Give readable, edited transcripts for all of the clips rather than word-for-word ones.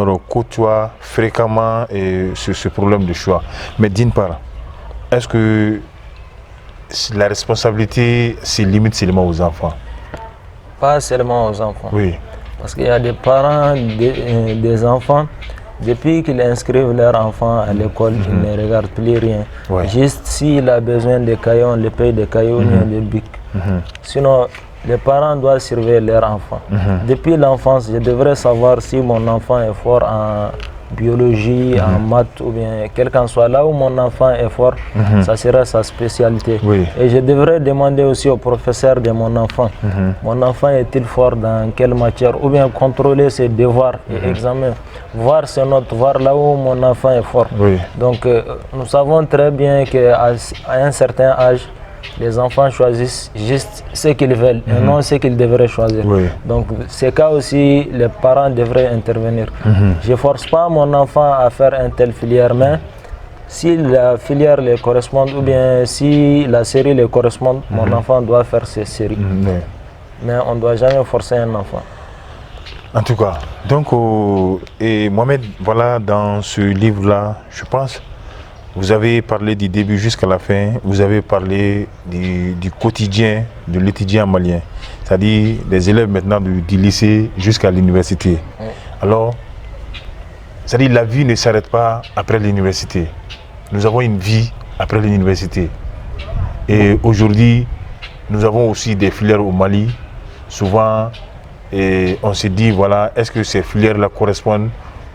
alors côtoient fréquemment ce problème de choix. Mais d'une part, est-ce que la responsabilité se limite seulement aux enfants? Pas seulement aux enfants. Oui. Parce qu'il y a des parents, des enfants, depuis qu'ils inscrivent leur enfant à l'école, ils ne regardent plus rien. Ouais. Juste s'il a besoin de cahiers, on le paye des cahiers ou bien des bics. Sinon, les parents doivent surveiller leur enfant. Depuis l'enfance, je devrais savoir si mon enfant est fort en biologie, en maths ou bien quel qu'en soit là où mon enfant est fort, ça sera sa spécialité. Oui. Et je devrais demander aussi au professeur de mon enfant, mon enfant est-il fort dans quelle matière, ou bien contrôler ses devoirs et examens, voir ses notes, voir là où mon enfant est fort. Oui. Donc nous savons très bien qu'à un certain âge, les enfants choisissent juste ce qu'ils veulent et non ce qu'ils devraient choisir. Oui. Donc, ces cas aussi, les parents devraient intervenir. Je ne force pas mon enfant à faire une telle filière, mais si la filière les correspond ou bien si la série les correspond, mon enfant doit faire ces séries. Mais on ne doit jamais forcer un enfant. En tout cas, donc, et Mohamed, voilà, dans ce livre-là, je pense, vous avez parlé du début jusqu'à la fin, vous avez parlé du quotidien de l'étudiant malien, c'est-à-dire des élèves maintenant du lycée jusqu'à l'université. Alors, c'est-à-dire la vie ne s'arrête pas après l'université. Nous avons une vie après l'université. Et aujourd'hui, nous avons aussi des filières au Mali. Souvent, et on se dit, voilà, est-ce que ces filières-là correspondent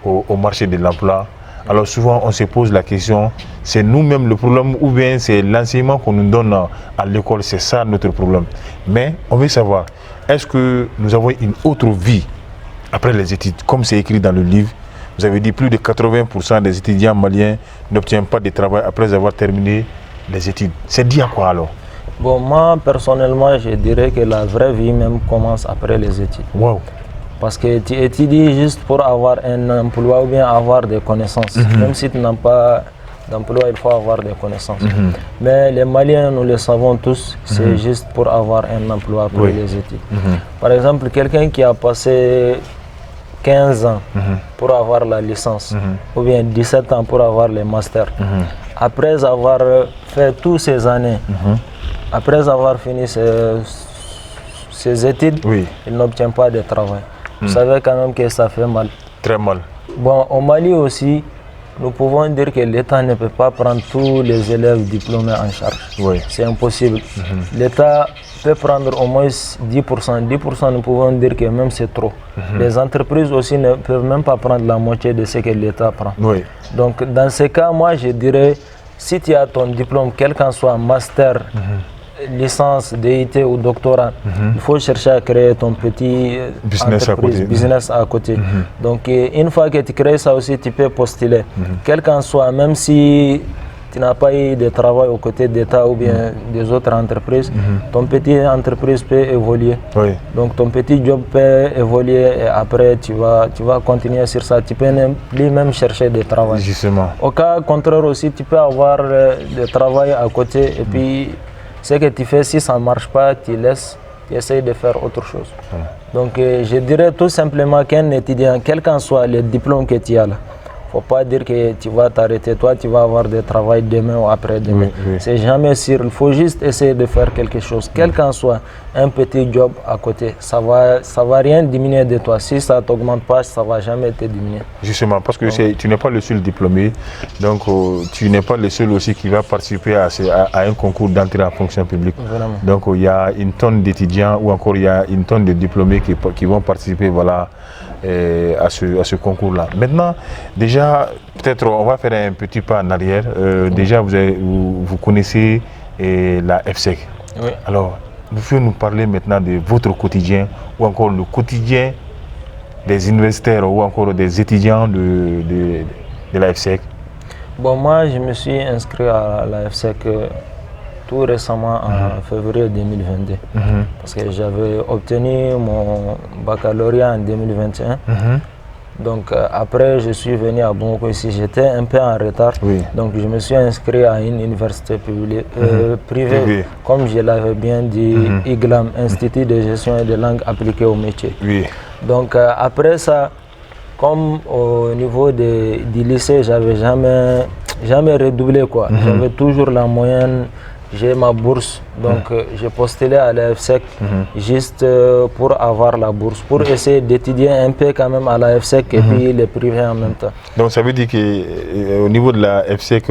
au marché de l'emploi? Alors souvent on se pose la question, c'est nous-mêmes le problème ou bien c'est l'enseignement qu'on nous donne à l'école, c'est ça notre problème. Mais on veut savoir, est-ce que nous avons une autre vie après les études? Comme c'est écrit dans le livre, vous avez dit plus de 80% des étudiants maliens n'obtiennent pas de travail après avoir terminé les études. C'est dit à quoi alors? Bon, moi personnellement, je dirais que la vraie vie même commence après les études. Wow. Parce que tu étudies juste pour avoir un emploi ou bien avoir des connaissances. Même si tu n'as pas d'emploi, il faut avoir des connaissances. Mais les Maliens, nous le savons tous, c'est juste pour avoir un emploi après les études. Par exemple, quelqu'un qui a passé 15 ans pour avoir la licence, ou bien 17 ans pour avoir le master, après avoir fait toutes ces années, après avoir fini ses études, il n'obtient pas de travail. Vous savez quand même que ça fait mal. Très mal. Bon, au Mali aussi, nous pouvons dire que l'État ne peut pas prendre tous les élèves diplômés en charge. Oui. C'est impossible. L'État peut prendre au moins 10%. 10%, nous pouvons dire que même c'est trop. Les entreprises aussi ne peuvent même pas prendre la moitié de ce que l'État prend. Oui. Donc, dans ce cas, moi, je dirais, si tu as ton diplôme, quel qu'en soit master, licence, DIT ou doctorat, il faut chercher à créer ton petit business à côté. Donc une fois que tu crées ça aussi, tu peux postuler. Quel qu'en soit, même si tu n'as pas eu de travail aux côtés d'État ou bien des autres entreprises, ton petit entreprise peut évoluer. Oui. Donc ton petit job peut évoluer et après tu vas continuer sur ça. Tu peux même chercher du travail. Justement. Au cas contraire aussi, tu peux avoir du travail à côté et puis ce que tu fais, si ça ne marche pas, tu laisses, tu essayes de faire autre chose. Donc je dirais tout simplement qu'un étudiant, quel qu'en soit le diplôme que tu as là, il ne faut pas dire que tu vas t'arrêter, toi tu vas avoir du travail demain ou après-demain. C'est jamais sûr, il faut juste essayer de faire quelque chose, quel qu'en soit, un petit job à côté. Ça va rien diminuer de toi. Si ça ne t'augmente pas, ça ne va jamais te diminuer. Justement, parce que tu n'es pas le seul diplômé, donc tu n'es pas le seul aussi qui va participer à un concours d'entrée en fonction publique. Vraiment. Donc il y a une tonne d'étudiants ou encore il y a une tonne de diplômés qui vont participer voilà, à ce concours-là. Maintenant, déjà, peut-être on va faire un petit pas en arrière. Déjà, vous connaissez la FSEC. Oui. Alors, vous pouvez nous parler maintenant de votre quotidien ou encore le quotidien des universitaires ou encore des étudiants de la FSEC? Bon, moi, je me suis inscrit à la FSEC tout récemment en février 2022 parce que j'avais obtenu mon baccalauréat en 2021. Donc après, je suis venu à Bamako ici. J'étais un peu en retard, donc je me suis inscrit à une université privée, comme je l'avais bien dit, IGLAM, Institut de gestion et de langue appliquée au métier. Donc après ça, Comme au niveau du lycée, j'avais jamais redoublé quoi. J'avais toujours la moyenne, j'ai ma bourse, donc j'ai postulé à la FSEC juste pour avoir la bourse, pour essayer d'étudier un peu quand même à la FSEC et puis les privés en même temps. Donc ça veut dire qu'au niveau de la FSEC,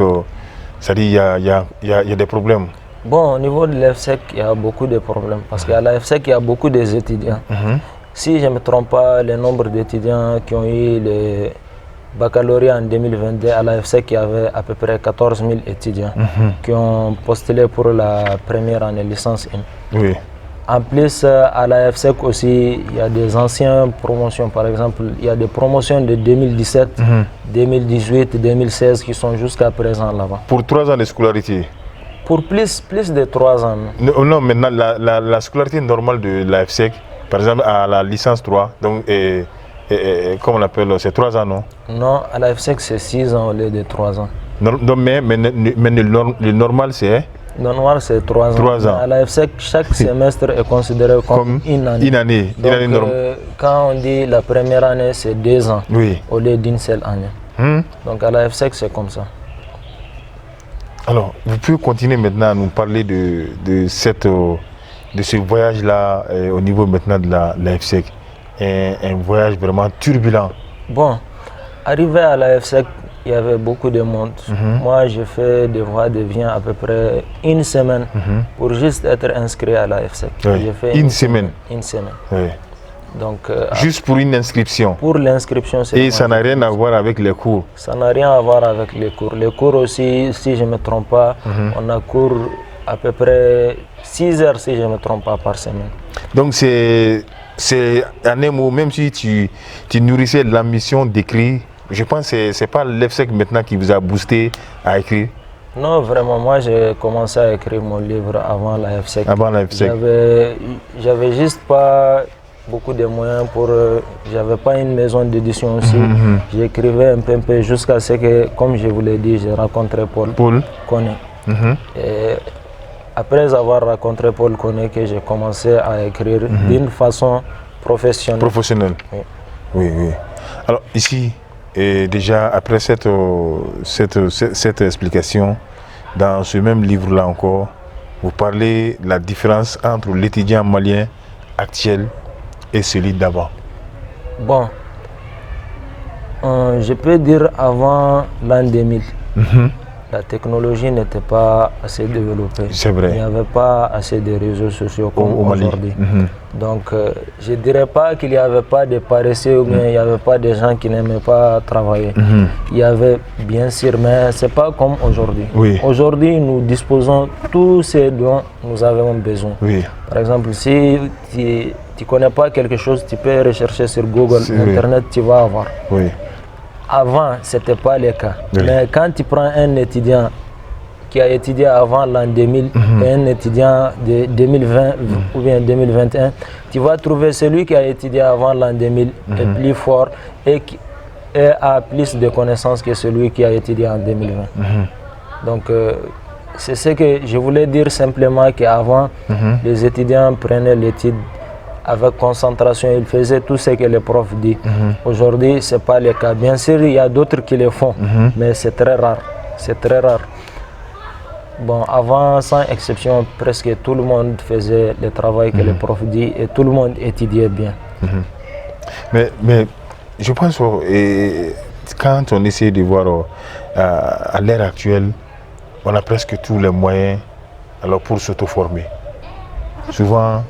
ça dit il y a des problèmes. Bon, au niveau de l'FSEC, il y a beaucoup de problèmes parce qu'à la FSEC, il y a beaucoup d'étudiants. Si je ne me trompe pas, le nombre d'étudiants qui ont eu le baccalauréat en 2022, à la FSEC, il y avait à peu près 14 000 étudiants qui ont postulé pour la première année licence 1. Oui. En plus, à la FSEC aussi, il y a des anciennes promotions. Par exemple, il y a des promotions de 2017, 2018, 2016 qui sont jusqu'à présent là-bas. Pour 3 ans de scolarité? Pour plus de 3 ans. Non, maintenant, la scolarité normale de la FSEC, par exemple, à la licence 3, donc, comment on appelle, c'est 3 ans, non? Non, à la FSEC, c'est 6 ans au lieu de 3 ans. Non, mais le normal, c'est? Normal, c'est 3 ans. 3 ans. À la FSEC, chaque semestre est considéré comme une année. Une année. Donc, quand on dit la première année, c'est 2 ans au lieu d'une seule année. Donc à la FSEC, c'est comme ça. Alors, vous pouvez continuer maintenant à nous parler de ce voyage-là au niveau maintenant de la FSEC. Un voyage vraiment turbulent. Bon, arrivé à la FSEC, il y avait beaucoup de monde. Moi, j'ai fait des va-et-vient à peu près une semaine pour juste être inscrit à la FSEC. Oui. Fait une semaine. Une semaine. Oui. Donc, juste pour une inscription. Pour l'inscription, c'est. Et ça n'a rien à voir avec les cours. Ça n'a rien à voir avec les cours. Les cours aussi, si je ne me trompe pas, on a cours à peu près 6 heures, si je ne me trompe pas, par semaine. Donc c'est en un mot, même si tu nourrissais l'ambition d'écrire, je pense que ce n'est pas l'EFSEC maintenant qui vous a boosté à écrire. Non, vraiment, moi j'ai commencé à écrire mon livre avant la FSEC. Avant la FSEC. J'avais juste pas beaucoup de moyens pour... j'avais pas une maison d'édition aussi. J'écrivais un peu jusqu'à ce que, comme je vous l'ai dit, j'ai rencontré Paul Koné. Et après avoir rencontré Paul Koné, que j'ai commencé à écrire d'une façon professionnelle. Professionnelle. Oui. Alors ici, déjà après cette explication, dans ce même livre-là encore, vous parlez de la différence entre l'étudiant malien actuel et celui d'avant. Bon, je peux dire avant l'an 2000, la technologie n'était pas assez développée. C'est vrai. Il n'y avait pas assez de réseaux sociaux comme aujourd'hui. Donc, je ne dirais pas qu'il n'y avait pas de paresseux ou bien il n'y avait pas de gens qui n'aimaient pas travailler. Il y avait bien sûr, mais ce n'est pas comme aujourd'hui. Aujourd'hui, nous disposons de tout ce dont nous avons besoin. Par exemple, si tu ne connais pas quelque chose, tu peux rechercher sur Google, Internet, tu vas avoir. Avant, ce n'était pas le cas. Mais quand tu prends un étudiant qui a étudié avant l'an 2000 et un étudiant de 2020 ou bien 2021, tu vas trouver celui qui a étudié avant l'an 2000 est plus fort et a plus de connaissances que celui qui a étudié en 2020. Donc, c'est ce que je voulais dire simplement qu'avant, les étudiants prenaient l'étude avec concentration, ils faisaient tout ce que le prof dit. Aujourd'hui, ce n'est pas le cas. Bien sûr, il y a d'autres qui le font, mais c'est très rare. C'est très rare. Bon, avant, sans exception, presque tout le monde faisait le travail que le prof dit et tout le monde étudiait bien. Mais je pense que quand on essaie de voir à l'ère actuelle, on a presque tous les moyens alors pour s'auto-former. Souvent,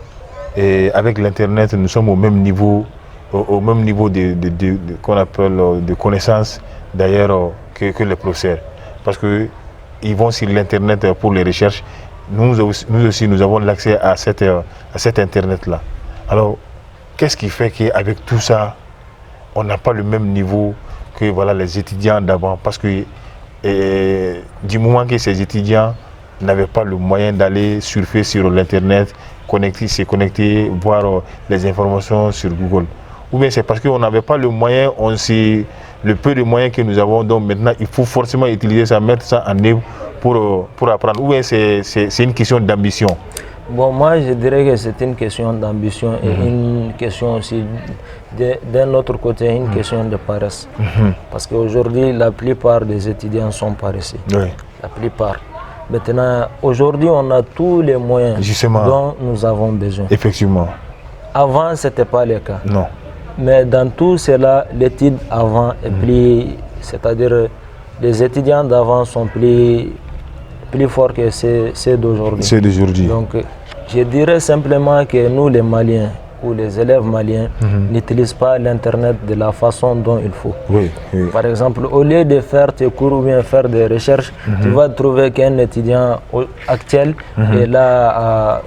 avec l'Internet, nous sommes au même niveau qu'on appelle de connaissances d'ailleurs que les professeurs. Parce qu'ils vont sur l'Internet pour les recherches. Nous aussi, nous avons l'accès à cet Internet-là. Alors, qu'est-ce qui fait qu'avec tout ça, on n'a pas le même niveau que les étudiants d'avant? Parce que du moment que ces étudiants n'avaient pas le moyen d'aller surfer sur l'Internet, se connecter, voir les informations sur Google. Ou bien c'est parce qu'on n'avait pas le moyen, le peu de moyens que nous avons, donc maintenant il faut forcément utiliser ça, mettre ça en œuvre pour apprendre. Ou bien c'est une question d'ambition. Bon, moi je dirais que c'est une question d'ambition et une question aussi, d'un autre côté, une question de paresse. Parce qu'aujourd'hui, la plupart des étudiants sont paresseux. Oui. La plupart. Maintenant, aujourd'hui, on a tous les moyens Justement. dont nous avons besoin. Effectivement. Avant, ce n'était pas le cas. Non. Mais dans tout cela, l'étude avant est plus, c'est-à-dire les étudiants d'avant sont plus forts que ceux d'aujourd'hui. C'est d'aujourd'hui. Donc, je dirais simplement que nous, les Maliens, ou les élèves maliens, n'utilisent pas l'Internet de la façon dont il faut. Oui, oui. Par exemple, au lieu de faire tes cours ou bien faire des recherches, tu vas trouver qu'un étudiant actuel est là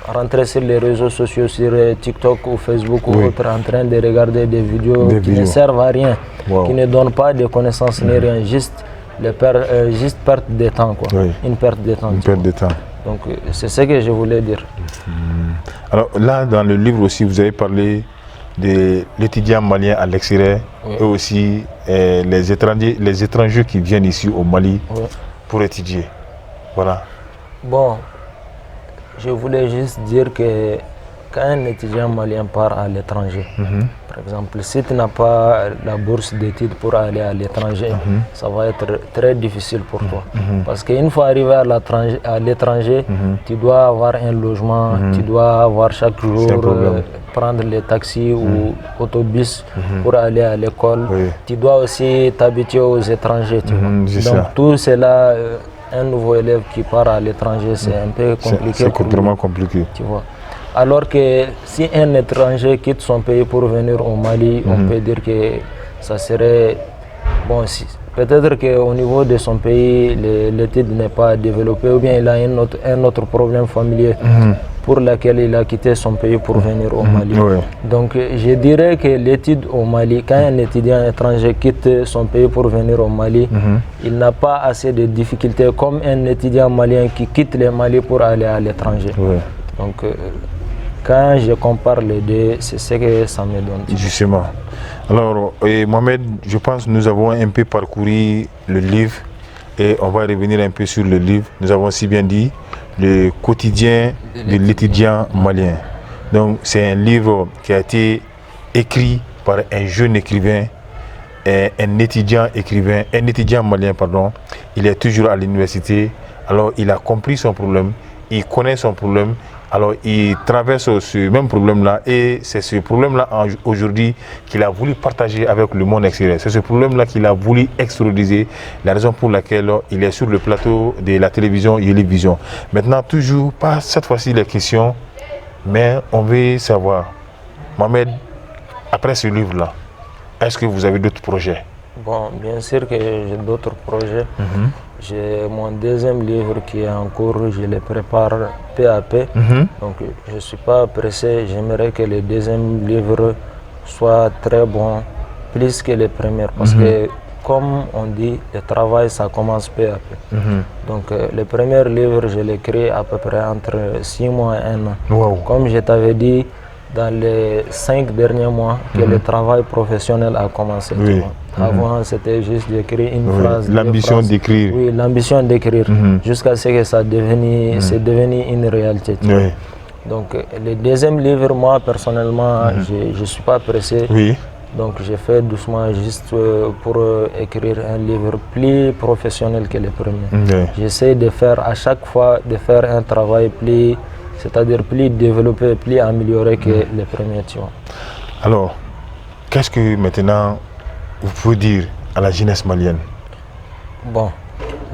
à rentrer sur les réseaux sociaux, sur TikTok ou Facebook ou autre, en train de regarder des vidéos ne servent à rien, qui ne donnent pas de connaissances ni rien, juste perte de temps, quoi. Oui. Une perte de temps. Une perte de temps. Donc c'est ce que je voulais dire. Alors là, dans le livre aussi, vous avez parlé de l'étudiant malien à l'extérieur et aussi les étrangers qui viennent ici au Mali pour étudier. Voilà. Bon, je voulais juste dire que quand un étudiant malien part à l'étranger, par exemple, si tu n'as pas la bourse d'études pour aller à l'étranger, ça va être très difficile pour toi. Parce qu'une fois arrivé à l'étranger, tu dois avoir un logement, tu dois avoir chaque jour prendre les taxis ou autobus pour aller à l'école. Tu dois aussi t'habituer aux étrangers. Tu vois. Donc tout cela, un nouveau élève qui part à l'étranger, c'est un peu compliqué. C'est complètement compliqué. Tu vois. Alors que si un étranger quitte son pays pour venir au Mali, on peut dire que ça serait bon. Peut-être qu'au niveau de son pays, l'étude n'est pas développée ou bien il a un autre problème familier pour lequel il a quitté son pays pour venir au Mali. Donc je dirais que l'étude au Mali, quand un étudiant étranger quitte son pays pour venir au Mali, il n'a pas assez de difficultés comme un étudiant malien qui quitte le Mali pour aller à l'étranger. Donc quand je compare les deux, c'est ce que ça me donne. Justement. Alors, Mohamed, je pense que nous avons un peu parcouru le livre et on va revenir un peu sur le livre. Nous avons si bien dit le quotidien de l'étudiant malien. Donc, c'est un livre qui a été écrit par un jeune écrivain, un étudiant malien, pardon. Il est toujours à l'université. Alors, il a compris son problème, il connaît son problème. Alors, il traverse ce même problème-là et c'est ce problème-là aujourd'hui qu'il a voulu partager avec le monde extérieur. C'est ce problème-là qu'il a voulu extérioriser, la raison pour laquelle il est sur le plateau de la télévision Yéli-Vision. Maintenant, toujours pas cette fois-ci les questions, mais on veut savoir, Mohamed, après ce livre-là, est-ce que vous avez d'autres projets? Bon, bien sûr que j'ai d'autres projets. J'ai mon deuxième livre qui est en cours, je le prépare peu à peu. Donc je ne suis pas pressé, j'aimerais que le deuxième livre soit très bon, plus que le premier. Parce que comme on dit, le travail ça commence peu à peu. Donc le premier livre, je l'ai créé à peu près entre 6 mois et 1 an. Comme je t'avais dit, dans les 5 derniers mois que le travail professionnel a commencé. Avant, c'était juste d'écrire une phrase. L'ambition d'écrire. Oui, l'ambition d'écrire. Jusqu'à ce que ça c'est devenu une réalité. Donc, le deuxième livre, moi, personnellement, je ne suis pas pressé. Donc, j'ai fait doucement juste pour écrire un livre plus professionnel que le premier. J'essaie de faire, à chaque fois, de faire un travail plus... c'est-à-dire plus développé, plus amélioré que les premiers, tu vois. Alors, qu'est-ce que maintenant vous pouvez dire à la jeunesse malienne? Bon,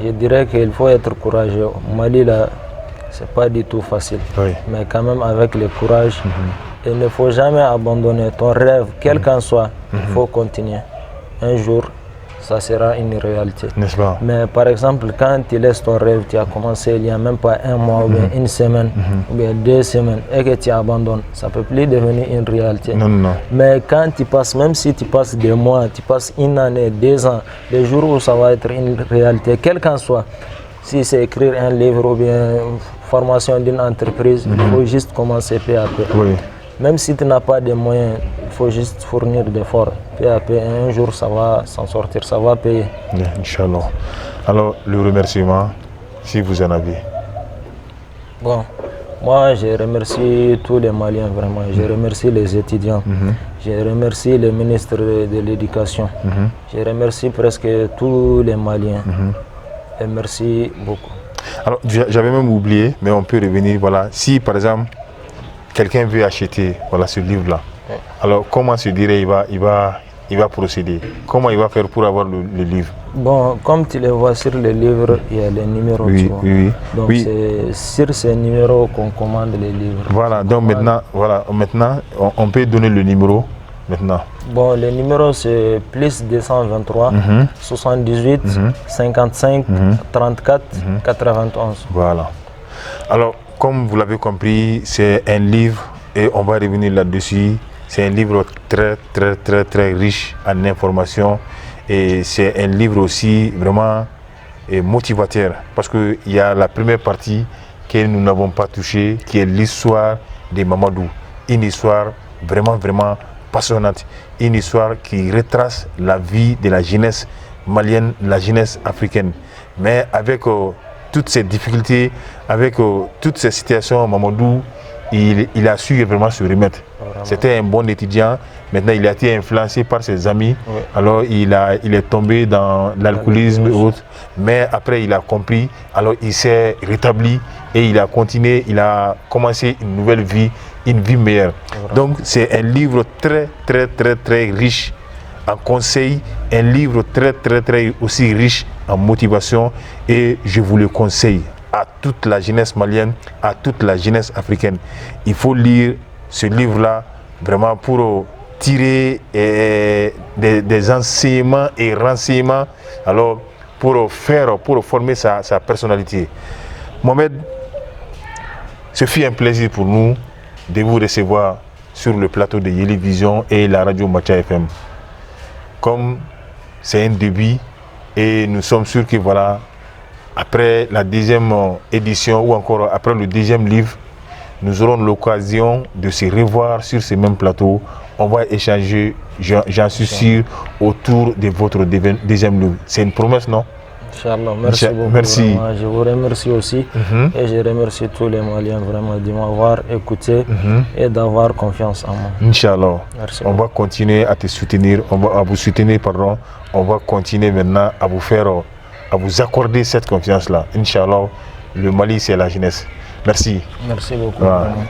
je dirais qu'il faut être courageux. Au Mali, là, c'est pas du tout facile. Mais quand même, avec le courage, il ne faut jamais abandonner ton rêve, quel qu'en soit, il faut continuer. Un jour, ça sera une réalité. N'est-ce pas? Mais par exemple, quand tu laisses ton rêve, tu as commencé il n'y a même pas 1 mois ou bien 1 semaine ou bien 2 semaines et que tu abandonnes, ça ne peut plus devenir une réalité. Mais quand tu passes, même si tu passes des mois, tu passes 1 année, 2 ans, les jours où ça va être une réalité, quel qu'en soit, si c'est écrire un livre ou bien formation d'une entreprise, il faut juste commencer peu à peu. Même si tu n'as pas de moyens, il faut juste fournir d'efforts. Peu à peu, un jour, ça va s'en sortir, ça va payer. Inch'Allah. Alors, le remerciement, si vous en avez. Bon, Moi, je remercie tous les Maliens, vraiment. Je remercie les étudiants. Je remercie le ministre de l'Éducation. Je remercie presque tous les Maliens. Et merci beaucoup. Alors, j'avais même oublié, mais on peut revenir. Voilà, si par exemple, quelqu'un veut acheter voilà, ce livre-là, alors comment se dirait il va procéder? Comment il va faire pour avoir le livre? Bon, comme tu le vois sur le livre, il y a les numéros. Oui, tu vois. oui, Donc oui. c'est sur ces numéros qu'on commande les livres. Voilà, donc maintenant, on peut donner le numéro maintenant. Bon, le numéro c'est plus 223 78 55 34 91. Voilà. Alors, comme vous l'avez compris, c'est un livre et on va revenir là-dessus. C'est un livre très riche en informations et c'est un livre aussi vraiment motivateur parce qu'il y a la première partie que nous n'avons pas touchée qui est l'histoire de Mamadou. Une histoire vraiment passionnante, une histoire qui retrace la vie de la jeunesse malienne, la jeunesse africaine. Mais avec toutes ces difficultés, avec toutes ces situations, Mamadou, il a su vraiment se remettre. C'était un bon étudiant, maintenant il a été influencé par ses amis, alors il est tombé dans l'alcoolisme et autres, mais après il a compris, alors il s'est rétabli et il a continué, il a commencé une nouvelle vie, une vie meilleure. Donc c'est un livre très riche en conseils, un livre très aussi riche en motivation et je vous le conseille à toute la jeunesse malienne, à toute la jeunesse africaine. Il faut lire ce livre-là vraiment pour tirer des enseignements et renseignements, alors pour former sa personnalité. Mohamed, ce fut un plaisir pour nous de vous recevoir sur le plateau de Yeli Vision et la radio Macha FM. Comme c'est un début et nous sommes sûrs que voilà, après la deuxième édition ou encore après le deuxième livre, nous aurons l'occasion de se revoir sur ce même plateau. On va échanger, j'en suis sûr, autour de votre deuxième livre. C'est une promesse, non? Inch'Allah, merci beaucoup. Merci. Vraiment. Je vous remercie aussi et je remercie tous les Maliens vraiment de m'avoir écouté et d'avoir confiance en moi. Inch'Allah. Merci On va continuer à te soutenir, à vous soutenir, pardon. On va continuer maintenant à vous accorder cette confiance-là. Inch'Allah, le Mali, c'est la jeunesse. Merci. Merci beaucoup. Voilà. Vraiment.